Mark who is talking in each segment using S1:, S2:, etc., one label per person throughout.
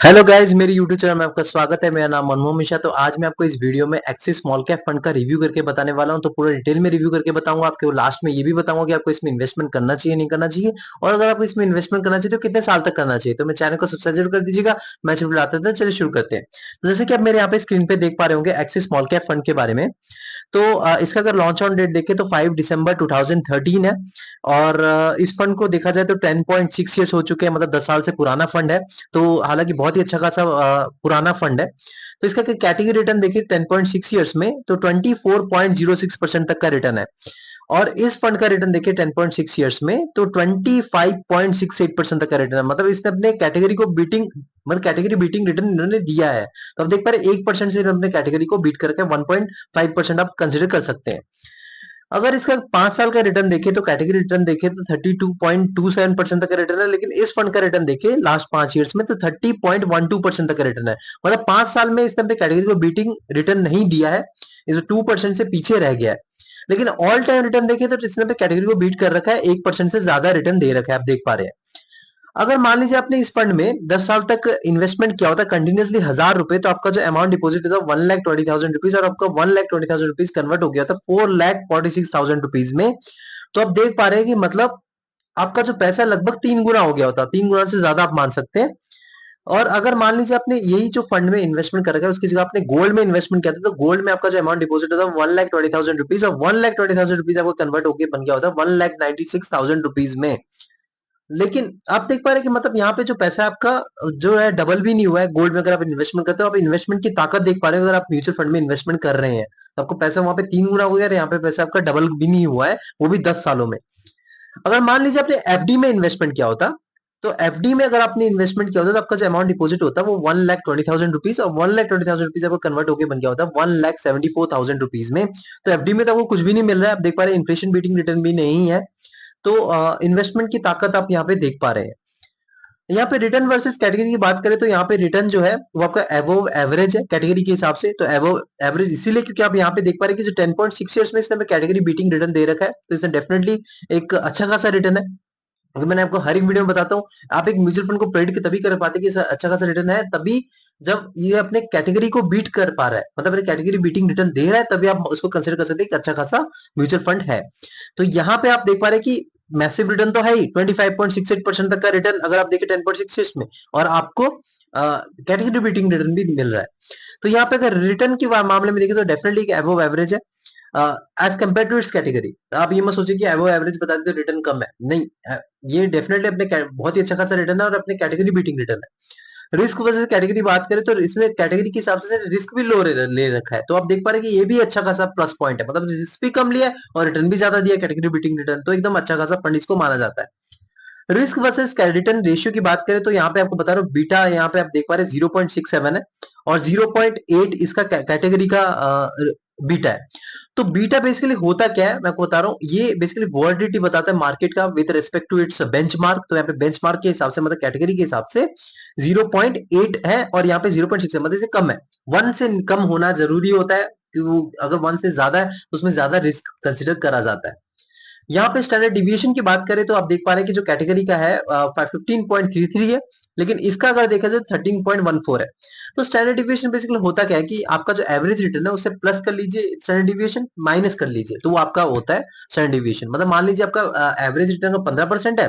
S1: Hello guys, मेरे YouTube channel में आपका स्वागत है। मेरा नाम मनमोहन मिश्रा। तो आज मैं आपको इस वीडियो में एक्सिस स्मॉल कैप फंड का रिव्यू करके बताने वाला हूं। तो पूरा डिटेल में रिव्यू करके बताऊंगा आपको। लास्ट में ये भी बताऊंगा कि आपको इसमें इन्वेस्टमेंट करना चाहिए नहीं करना चाहिए, और अगर आपको इसमें इन्वेस्टमेंट करना चाहिए तो कितने साल तक करना चाहिए। तो मेरे चैनल को सब्सक्राइब जरूर कर दीजिएगा। मैं सिर्फ लाते थे, चलिए शुरू करते हैं। तो जैसे कि आप मेरे यहाँ पे स्क्रीन पे देख पा रहे होंगे एक्सिस स्मॉल कैप फंड के बारे में। तो इसका अगर लॉन्च ऑन डेट देखें तो 5 दिसंबर 2013 है। और इस फंड को देखा जाए तो 10.6 ईयर्स हो चुके हैं, मतलब 10 साल से पुराना फंड है। तो हालांकि बहुत ही अच्छा खासा पुराना फंड है। तो इसका कैटेगरी रिटर्न देखिए 10.6 ईयर्स में तो 24.06% तक का रिटर्न है। और इस फंड का रिटर्न देखिए 10.6 ईयर्स में तो 25.68% तक का रिटर्न है। मतलब इसने अपने कैटेगरी को बीटिंग, मतलब कैटेगरी बीटिंग रिटर्न इन्होंने दिया है। तो आप देख पा रहे 1% से अपने कैटेगरी को बीट करके 1.5% आप कंसिडर कर सकते हैं। अगर इसका 5 साल का रिटर्न देखें तो कैटेगरी रिटर्न देखें तो 32.27% तक का रिटर्न है। लेकिन इस फंड का रिटर्न देखें लास्ट 5 ईयर्स में तो 30.12% तक का रिटर्न है। मतलब 5 साल में इसने अपने कैटेगरी को बीटिंग रिटर्न नहीं दिया है, इस 2% से पीछे रह गया है। लेकिन ऑल टाइम रिटर्न देखें तो इसने अपने कैटेगरी को बीट कर रखा है, 1% से ज्यादा रिटर्न दे रखा है, आप देख पा रहे हैं। अगर मान लीजिए आपने इस फंड में 10 साल तक इन्वेस्टमेंट किया होता कंटिन्यूसली 1000 रुपए, तो आपका जो अमाउंट डिपॉजिट होता 1,20,000 रुपीज, और आपका 1,20,000 रुपीज कन्वर्ट हो गया था 4,46,000 रुपीज में। तो आप देख पा रहे हैं कि मतलब आपका जो पैसा लगभग 3 गुना हो गया होता, 3 गुना से ज्यादा आप मान सकते हैं। और अगर मान लीजिए आपने यही जो फंड में इन्वेस्टमेंट कर रखा है उसकी जगह आपने गोल्ड में इन्वेस्टमेंट किया था, तो गोल्ड में आपका जो अमाउंट डिपॉजिट होता है 1,20,000 रुपीज, और 1,20,000 रुपीज आपको कन्वर्ट होकर बन गया होता है 1,96,000 रुपीज में। लेकिन आप देख पा रहे हैं कि मतलब यहाँ पे जो पैसा आपका जो है डबल भी नहीं हुआ है। गोल्ड में अगर आप इन्वेस्टमेंट करते हो, आप इन्वेस्टमेंट की ताकत देख पा रहे हो। अगर आप म्यूचुअल फंड में इन्वेस्टमेंट कर रहे हैं तो आपको पैसा वहां पे 3 गुना हो गया, और यहाँ पे पैसा आपका डबल भी नहीं हुआ है, वो भी 10 सालों में। अगर मान लीजिए आपने एफडी में इन्वेस्टमेंट किया होता, तो एफडी में अगर आपने इन्वेस्टमेंट किया होता तो आपका जो अमाउंट डिपॉजिट होता है वो 1,20,000 रुपीज, और 1,20,000 रुपीज आपको कन्वर्ट होकर बन गया होता है 1,74,000 रुपीज में। तो एफडी में तो आपको कुछ भी नहीं मिल रहा है, आप देख पा रहे हैं इन्फ्लेशन बीटिंग रिटर्न भी नहीं है। तो इन्वेस्टमेंट की ताकत आप यहाँ पे देख पा रहे हैं। यहाँ पे रिटर्न वर्सेस कैटेगरी की बात करें तो यहाँ पे रिटर्न जो है वो आपका एबोव एवरेज है कैटेगरी के हिसाब से। तो एबोव एवरेज इसीलिए क्योंकि आप यहाँ पे देख पा रहे हैं कि जो 10.6 ईयर्स में इसने कैटेगरी बीटिंग रिटर्न दे रखा है, तो इसने डेफिनेटली एक अच्छा खासा रिटर्न है। क्योंकि मैंने आपको हर एक वीडियो में बताता हूँ, आप एक म्यूचुअल फंड को प्रेडिक्ट तभी कर पाते हैं कि अच्छा खासा रिटर्न है, तभी जब ये अपने कैटेगरी को बीट कर पा रहा है, मतलब अपने कैटेगरी बीटिंग रिटर्न दे रहा है, तभी आप उसको कंसिडर कर सकते हैं कि अच्छा खासा म्यूचुअल फंड है। तो यहाँ पे आप देख पा रहे हैं कि मैसिव रिटर्न तो है ही, 25.68% तक का रिटर्न अगर आप देखें 10.6 में, और आपको कैटेगरी बीटिंग रिटर्न भी मिल रहा है। तो यहाँ पे अगर रिटर्न के मामले में देखें तो डेफिनेटली एबव एवरेज है as compare to its category. आप ये मत सोचिए कि एबव एवरेज बता दें तो रिटर्न कम है, नहीं। ये डेफिनेटली अपने बहुत ही अच्छा खासा रिटर्न है, और अपने कैटेगरी बीटिंग रिटर्न है। रिस्क वजह कैटेगरी बात करें तो इसमें कैटेगरी के हिसाब से रिस्क भी लो ले रखा है। तो आप देख पा रहे हैं कि ये भी अच्छा खासा प्लस पॉइंट है, मतलब रिस्क भी कम लिया है और रिटर्न भी ज्यादा दिया कैटेगरी बीटिंग रिटर्न, तो एकदम अच्छा खासा फंड इसको माना जाता है। रिस्क वर्सेस रिटर्न रेशियो की बात करें तो यहाँ पे आपको बता रहा हूँ, बीटा यहाँ पे आप देख पा रहे हैं 0.67 है, और 0.8 इसका कैटेगरी का बीटा है। तो बीटा बेसिकली होता क्या है मैं आपको बता रहा हूँ, ये बेसिकली वॉलिडिटी बताता है मार्केट का with respect to its benchmark. तो यहाँ पे बेंचमार्क के हिसाब से, मतलब कैटेगरी के हिसाब से 0.8 है, और यहाँ पे 0.6 है, मतलब इससे कम है। 1 से कम होना जरूरी होता है, क्योंकि अगर 1 से ज्यादा है तो उसमें ज्यादा रिस्क कंसिडर करा जाता है। यहाँ पे स्टैंडर्ड डिविएशन की बात करें तो आप देख पा रहे हैं कि जो कैटेगरी का है 15.33 है, लेकिन इसका अगर देखा जाए 13.14 है। तो स्टैंडर्ड डिविएशन बेसिकली होता क्या है कि आपका जो एवरेज रिटर्न है उससे प्लस कर लीजिए, स्टैंडर्ड डिविएशन माइनस कर लीजिए, तो वो आपका होता है स्टैंडर्ड डिविएशन। मतलब मान लीजिए आपका एवरेज रिटर्न 15% है,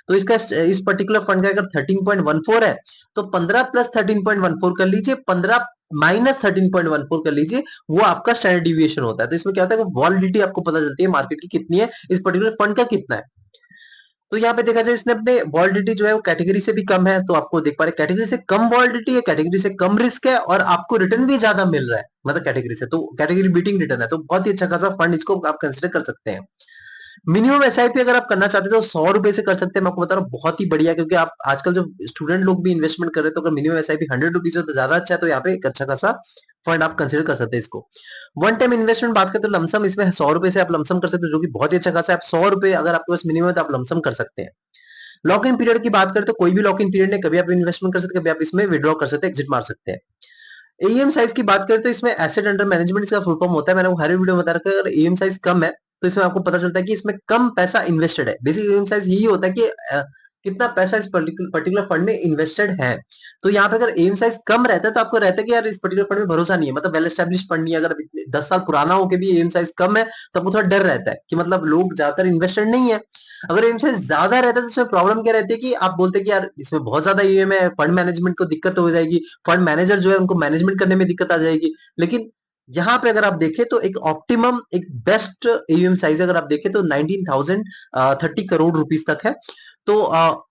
S1: तो इसका इस पर्टिकुलर फंड का अगर 13.14 है, तो 15 प्लस 13.14 कर लीजिए, 15 माइनस 13.14 कर लीजिए, वो आपका स्टैंडर्ड डिविएशन होता है। तो इसमें क्या होता है, वॉलिडिटी आपको पता चलती है मार्केट की कितनी है, इस पर्टिकुलर फंड का कितना है। तो यहाँ पे देखा जाए इसने अपने वॉलिडिटी जो है वो कैटेगरी से भी कम है, तो आपको देख पा रहे कैटेगरी से कम वॉलिडिटी है, कैटेगरी से कम रिस्क है, और आपको रिटर्न भी ज्यादा मिल रहा है, मतलब कैटेगरी से। तो कैटेगरी बीटिंग रिटर्न है, तो बहुत ही अच्छा खासा फंड इसको आप कंसिडर कर सकते हैं। मिनिमम एसआईपी अगर आप करना चाहते हो तो 100 रुपए से कर सकते हैं। मैं आपको बता रहा हूँ बहुत ही बढ़िया, क्योंकि आप आजकल जो स्टूडेंट लोग भी इन्वेस्टमेंट कर रहे हैं, तो अगर मिनिमम एसआईपी 100 रुपीज हो तो ज्यादा अच्छा है। तो यहाँ पे एक अच्छा खासा फंड आप कंसिडर कर सकते हैं इसको। वन टाइम इन्वेस्टमेंट बात करें तो लमसम इसमें 100 रुपए से आप लमसम कर सकते हो, जो कि बहुत ही अच्छा खासा है। आप 100 रुपए अगर आपके पास मिनिमम है तो आप लमसम कर सकते हैं। लॉक इन पीरियड की बात करें तो कोई भी लॉक इन पीरियड नहीं, कभी आप इन्वेस्टमेंट कर सकते हैं, कभी आप इसमें विड्रॉ कर सकते हैं, एग्जिट मार सकते हैं। एईएम साइज की बात करें तो इसमें एसेट अंडर मैनेजमेंट इसका फुल फॉर्म होता है। मैंने वो हर वीडियो में बता रखा है, अगर एईएम साइज कम है तो इसमें आपको पता चलता है कि इसमें कम पैसा इन्वेस्टेड है। बेसिक एईएम साइज यही होता है कि कितना पैसा इस पर्टिकुलर फंड में इन्वेस्टेड है। तो यहाँ पे अगर एम साइज कम रहता है तो आपको रहता है कि यार इस पर्टिकुलर फंड में भरोसा नहीं है, मतलब वेल एस्टेब्लिश फंड नहीं है, अगर 10 साल पुराना होके भी एम साइज कम है तो आपको थोड़ा डर रहता है कि मतलब लोग ज्यादातर इन्वेस्टेड नहीं है। अगर एम साइज ज्यादा रहता है तो इसमें प्रॉब्लम क्या रहती है कि आप बोलते हैं कि यार इसमें बहुत ज्यादा ईएम है, फंड मैनेजमेंट को दिक्कत हो जाएगी, फंड मैनेजर जो है उनको मैनेजमेंट करने में दिक्कत आ जाएगी। लेकिन यहाँ पे अगर आप देखें तो एक ऑप्टिमम, एक बेस्ट एयूएम साइज अगर आप देखें तो 19,030 करोड़ रुपीस तक है। तो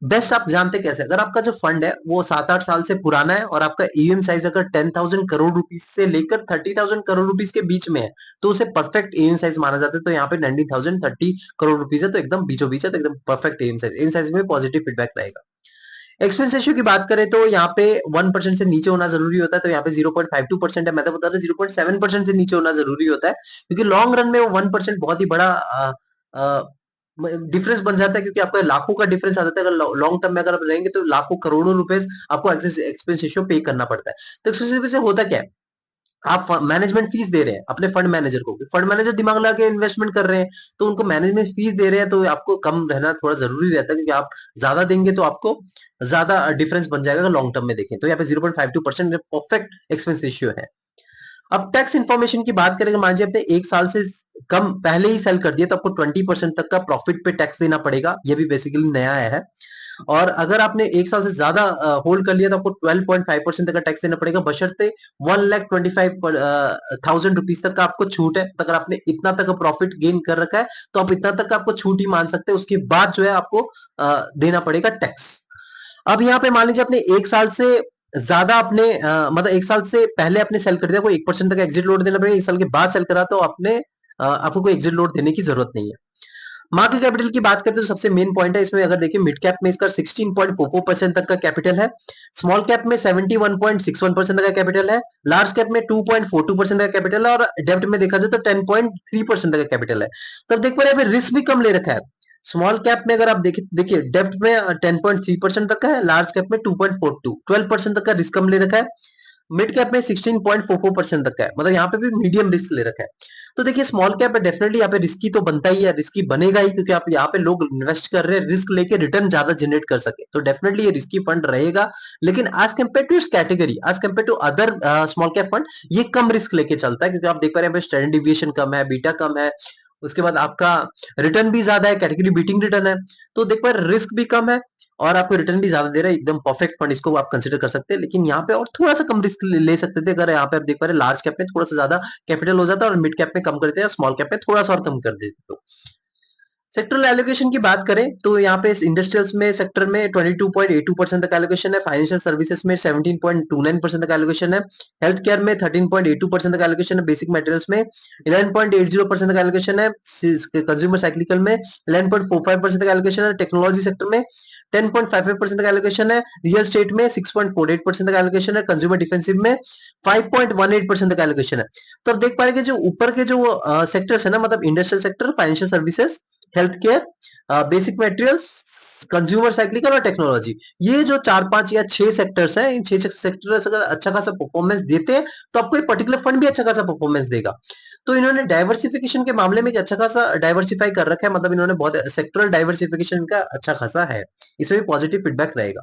S1: बेस्ट आप जानते कैसे, अगर आपका जो फंड है वो 7-8 साल से पुराना है और आपका ईएम साइज अगर 10,000 करोड़ रुपीस से लेकर 30,000 करोड़ रुपीस के बीच में है तो उसे परफेक्ट ईएम साइज माना जाता है। तो यहाँ पे 19,030 करोड़ रुपीस है तो एकदम बीचों बीच है, तो एकदम परफेक्ट ईएम साइज में पॉजिटिव फीडबैक रहेगा। एक्सपेंस रेशियो की बात करें तो यहाँ पे 1% से नीचे होना जरूरी होता है, तो यहाँ पे 0.52% है, मैं तो बता रहा हूँ 0.7% से नीचे होना जरूरी होता है, क्योंकि लॉन्ग रन में वो 1% बहुत ही बड़ा डिफरेंस बन जाता है, क्योंकि आपका लाखों का डिफरेंस आ जाता है। अगर लॉन्ग टर्म में अगर आप रहेंगे तो लाखों करोड़ों रुपए आपको एक्सपेंस रेशियो पे करना पड़ता है। तो एक्सपेंस रेशियो से होता क्या है, आप मैनेजमेंट फीस दे रहे हैं अपने फंड मैनेजर को, फंड मैनेजर दिमाग लगा के इन्वेस्टमेंट कर रहे हैं, तो उनको मैनेजमेंट फीस दे रहे हैं, तो आपको कम रहना थोड़ा जरूरी रहता है, क्योंकि आप ज्यादा देंगे तो आपको ज्यादा डिफरेंस बन जाएगा अगर लॉन्ग टर्म में देखें। तो यहाँ पे 0.52% परफेक्ट एक्सपेंस रेशियो है। अब टैक्स इन्फॉर्मेशन की बात करें, मान लीजिए आपने 1 साल से कम पहले ही सेल कर दिया तो आपको 20% तक का प्रॉफिट पे टैक्स देना पड़ेगा, ये भी बेसिकली नया आया है। और अगर आपने 1 साल से ज्यादा होल्ड कर लिया तो आपको 12.5% तक का टैक्स देना पड़ेगा, बशर्ते 1,25,000 रुपीज तक का आपको छूट है। तो अगर आपने इतना तक प्रॉफिट गेन कर रखा है तो आप इतना तक का आपको छूट ही मान सकते हैं, उसके बाद जो है आपको देना पड़ेगा टैक्स। अब यहाँ पे मान लीजिए आपने 1 साल से ज्यादा अपने मतलब 1 साल से पहले आपने सेल कर दिया, कोई 1% तक एग्जिट लोड देना पड़ेगा, 1 साल के बाद सेल करा तो आपने आपको कोई एग्जिट लोड देने की जरूरत नहीं है। मार्केट कैपिटल की बात करते हैं तो सबसे मेन पॉइंट है इसमें, अगर देखिए मिड कैप में इसका 16.44% तक का कैपिटल है, स्मॉल कैप में 71.61% तक का कैपिटल है, लार्ज कैप में 2.42% का कैपिटल है, और डेब्ट में देखा जाए तो 10.3% तक का कैपिटल है। तब देख पा रहे हैं रिस्क भी कम ले रखा है। स्मॉल कैप में अगर आप देखिए डेब्ट में 10.3% तक का है, लार्ज कैप में 2.42, 12% तक का रिस्क कम ले रखा है, मिड कैप में 16.44% तक का है, मतलब यहाँ पे भी मीडियम रिस्क ले रखा है। तो देखिए स्मॉल कैप है, डेफिनेटली यहाँ पे रिस्की तो बनता ही है, रिस्की बनेगा ही, क्योंकि आप यहाँ पे लोग इन्वेस्ट कर रहे हैं रिस्क लेके रिटर्न ज्यादा जनरेट कर सके, तो डेफिनेटली ये रिस्की फंड रहेगा। लेकिन एज कम्पेयर टू इस category, as compare to other small cap fund, ये कम रिस्क लेके चलता है, क्योंकि आप देख पा रहे हैं स्टैंडर्ड डिविएशन कम है, बीटा कम है, उसके बाद आपका रिटर्न भी ज्यादा है, कैटेगरी बीटिंग रिटर्न है, तो देख पा रहे रिस्क भी कम है और आपको रिटर्न भी ज्यादा दे रहा है, एकदम परफेक्ट फंड इसको आप कंसीडर कर सकते हैं। लेकिन यहाँ पे और थोड़ा सा कम रिस्क ले सकते थे, अगर यहाँ पे आप देख पा रहे लार्ज कैप में थोड़ा सा ज्यादा कैपिटल हो जाता है और मिड कैप में कम कर देते हैं, स्मॉल कैप में थोड़ा सा और कम कर देते तो। सेक्टरल एलोकेशन की बात करें तो यहाँ पे इंडस्ट्रियल्स में सेक्टर में 22.82% तक एलोकेशन है, फाइनेंशियल सर्विसेज में 17.29% तक एलोकेशन है, हेल्थ केयर में 13.82% तक एलोकेशन है, बेसिक मटेरियल्स में 11.80% तक एलोकेशन है, कंज्यूमर साइक्लिकल में 11.45% तक एलोकेशन है, टेक्नोलॉजी सेक्टर में 10.55% तक एलोकेशन है, रियल स्टेट में 6.48% तक एलोकेशन है, कंज्यूमर डिफेंसिव में 5.18% तक एलोकेशन है। तो अब देख पा रहे कि जो ऊपर के जो सेक्टर्स है ना, मतलब industrial sector, financial services, health care, basic materials, consumer cyclical और टेक्नोलॉजी, ये जो 4-5 या 6 सेक्टर्स हैं, इन 6 सेक्टर्स अगर अच्छा खासा परफॉर्मेंस देते हैं तो आपको एक पर्टिकुलर फंड भी अच्छा खासा परफॉर्मेंस देगा। तो इन्होंने डाइवर्सिफिकेशन के मामले में अच्छा खासा डाइवर्सिफाई कर रखा है, मतलब इन्होंने बहुत सेक्टरल डाइवर्सिफिकेशन का अच्छा खासा है, इसमें भी पॉजिटिव फीडबैक रहेगा।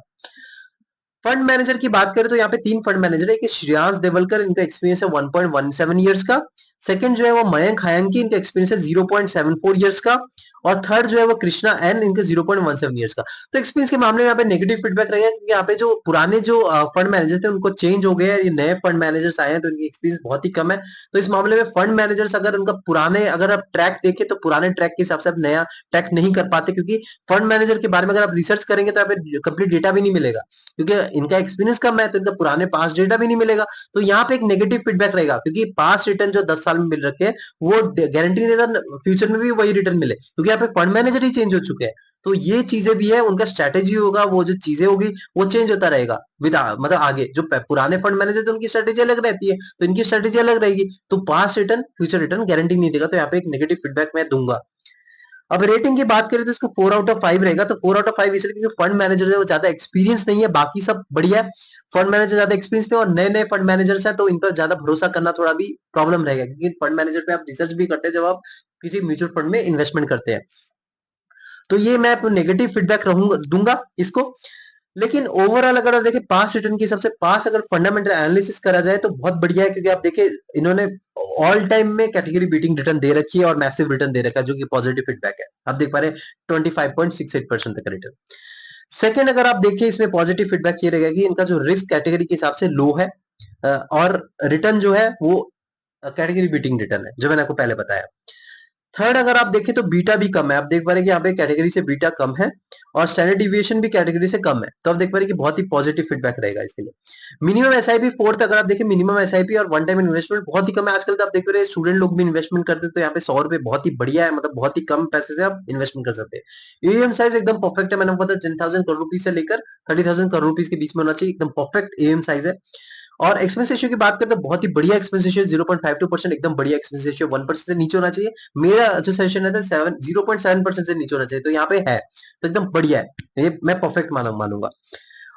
S1: फंड मैनेजर की बात करें तो यहाँ पे 3 फंड मैनेजर है, एक श्रेयांश देवलकर, इनका एक्सपीरियंस है 1.17 इयर्स का, सेकंड जो है वो मयंक हायंकी, इनका एक्सपीरियंस है 0.74 इयर्स का, और थर्ड जो है वो कृष्णा एन, इनके 0.17 इयर्स का। तो एक्सपीरियंस के मामले में यहाँ पे नेगेटिव फीडबैक रहेगा, क्योंकि यहाँ पे जो पुराने जो फंड मैनेजर थे उनको चेंज हो गया है, ये नए फंड मैनेजर्स आए हैं, तो इनकी एक्सपीरियंस बहुत ही कम है। तो इस मामले में फंड मैनेजर्स अगर उनका पुराने, अगर आप ट्रैक देखें तो पुराने ट्रैक के हिसाब से आप नया ट्रैक नहीं कर पाते, क्योंकि फंड मैनेजर के बारे में अगर आप रिसर्च करेंगे तो यहाँ पे कंप्लीट डेटा भी नहीं मिलेगा, क्योंकि इनका एक्सपीरियंस कम है तो इनका पुराने पास डेटा भी नहीं मिलेगा। तो यहाँ पे एक नेगेटिव फीडबैक रहेगा, क्योंकि पास रिटर्न जो 10 साल में मिल रखे हैं वो गारंटी नहीं देता फ्यूचर में भी वही रिटर्न मिले, क्योंकि यहाँ पे फंड मैनेजर ही चेंज हो चुके हैं। तो ये चीजें भी है, उनका स्ट्रेटेजी होगा, वो जो चीजें होगी वो चेंज होता रहेगा विद मतलब आगे जो पुराने फंड मैनेजर थे उनकी स्ट्रेटेजी अलग रहती है, तो इनकी स्ट्रेटेजी अलग रहेगी, तो पास रिटर्न फ्यूचर रिटर्न गारंटी नहीं देगा, तो यहाँ पे एक नेगेटिव फीडबैक मैं दूंगा। अब रेटिंग की बात करें तो इसको 4/5 रहेगा, तो 4/5 इसलिए क्योंकि फंड मैनेजर है वो ज्यादा एक्सपीरियंस नहीं है, बाकी सब बढ़िया है, फंड मैनेजर ज्यादा एक्सपीरियंस नहीं, और नए नए फंड मैनेजर्स है तो इन पर ज्यादा भरोसा करना थोड़ा भी प्रॉब्लम रहेगा, क्योंकि फंड मैनेजर पे आप रिसर्च भी करते हैं जब आप किसी म्यूचुअल फंड में इन्वेस्टमेंट करते हैं। तो ये मैं नेगेटिव फीडबैक रहूंगा दूंगा इसको। लेकिन ओवरऑल अगर आप देखें पास्ट रिटर्न के हिसाब से, पास्ट अगर फंडामेंटल एनालिसिस करा जाए तो बहुत बढ़िया है, क्योंकि आप देखिए इन्होंने ऑल टाइम में कैटेगरी बीटिंग रिटर्न दे रखी है और मैसिव रिटर्न दे रखा है, जो कि पॉजिटिव फीडबैक है। आप देख पा रहे हैं 25.68% तक का रिटर्न। सेकंड, अगर आप देखिए इसमें पॉजिटिव फीडबैक ये रहेगा कि इनका जो रिस्क कैटेगरी के हिसाब से लो है, और रिटर्न जो है वो कैटेगरी बीटिंग रिटर्न है, जो मैंने आपको पहले बताया। थर्ड, अगर आप देखें तो बीटा भी कम है। आप देख पा रहे हैं कि यहाँ पे कैटेगरी से बीटा कम है और स्टैंडर्ड डिविएशन भी कैटेगरी से कम है। तो आप देख पा रहे हैं कि बहुत ही पॉजिटिव फीडबैक रहेगा इसके लिए। मिनिमम एसआईपी फोर्थ, अगर आप देखें मिनिमम एसआईपी और वन टाइम इन्वेस्टमेंट बहुत ही कम है। आजकल तो आप देख रहे हैं स्टूडेंट लोग भी इन्वेस्टमेंट करते हैं, तो यहाँ पे 100 रुपए बहुत ही बढ़िया है, मतलब बहुत ही कम पैसे से आप इन्वेस्टमेंट कर सकते हैं। एएम साइज एकदम परफेक्ट है, मैंने बताया 10,000 करोड़ रुपीज से लेकर 30,000 करोड़ रुपीज के बीच में होना चाहिए, एकदम परफेक्ट एएम साइज है। और एक्सपेंस रेशियो की बात करें तो बहुत ही बढ़िया एक्सपेंस रेशियो 0.52%, एकदम बढ़िया एक्सपेंस रेशियो, 1% से नीचे होना चाहिए। मेरा जो सजेशन है 0.7% से नीचे होना चाहिए, तो यहाँ पे है, तो एकदम बढ़िया है, ये मैं परफेक्ट मानूंगा।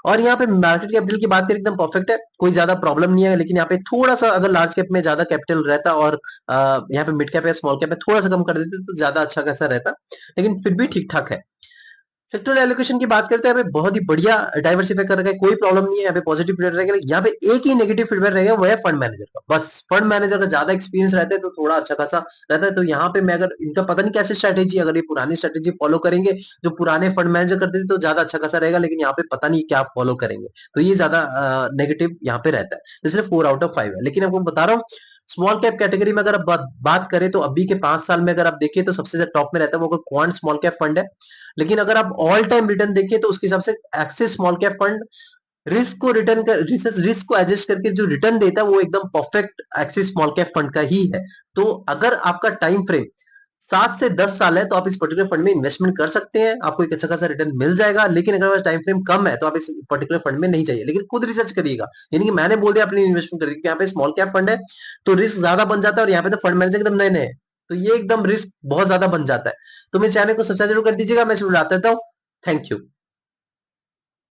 S1: और यहाँ पे मार्केट कैपिटल की बात करें एकदम परफेक्ट है, कोई ज्यादा प्रॉब्लम नहीं है। लेकिन यहाँ पे थोड़ा सा अगर लार्ज कैप में ज्यादा कैपिटल रहता और यहाँ पे मिड कैप या स्मॉल कैप में थोड़ा सा कम कर देते तो ज्यादा अच्छा कैसा रहता, लेकिन फिर भी ठीक ठाक है। सेक्टोरल एलोकेशन की बात करते हैं, यहाँ पे बहुत ही बढ़िया डाइवर्सिफाई कर रखा है, कोई प्रॉब्लम नहीं है। यहाँ पे पॉजिटिव फीडबैक रहेगा, यहाँ पे एक ही नेगेटिव फीडबैक रहेगा, वो है फंड मैनेजर का। बस फंड मैनेजर का ज्यादा एक्सपीरियंस रहता है तो थोड़ा अच्छा खासा रहता है। तो यहाँ पे मैं, अगर इनका पता नहीं कैसे स्ट्रैटेजी, अगर ये पुरानी स्ट्रैटेजी फॉलो करेंगे जो पुराने फंड मैनेजर करते थे तो ज्यादा अच्छा खासा रहेगा, लेकिन यहाँ पे पता नहीं क्या फॉलो करेंगे, तो ये ज्यादा नेगेटिव यहाँ पे रहता है, इसलिए 4/5 है। लेकिन आपको बता रहा हूँ स्मॉल कैप कैटेगरी में अगर आप बात करें तो अभी के 5 साल में अगर आप देखें तो सबसे ज्यादा टॉप में रहता है वो क्वांट स्मॉल कैप फंड है। लेकिन अगर आप ऑल टाइम रिटर्न देखिए तो उसके हिसाब से axis small cap fund risk को रिटर्न कर रिस्क को एडजस्ट करके जो रिटर्न देता है वो एकदम perfect axis small cap fund का ही है। तो अगर आपका टाइम फ्रेम 7 से 10 साल है तो आप इस पर्टिकुलर फंड में इन्वेस्टमेंट कर सकते हैं, आपको एक अच्छा खासा रिटर्न मिल जाएगा। लेकिन अगर टाइम फ्रेम कम है तो आप इस पर्टिकुलर फंड में नहीं चाहिए, लेकिन खुद रिसर्च करिएगा, यानी कि मैंने बोल दिया अपनी इन्वेस्टमेंट करिए, यहाँ पे स्मॉल कैप फंड है तो रिस्क ज्यादा बन जाता है, और यहाँ पे तो फंड मैनेजर एकदम नए नए, तो ये एकदम रिस्क बहुत ज्यादा बन जाता है। तो मेरे चैनल को सब्सक्राइब जरूर कर दीजिएगा, मैं इसमें बताता हूँ। Thank you.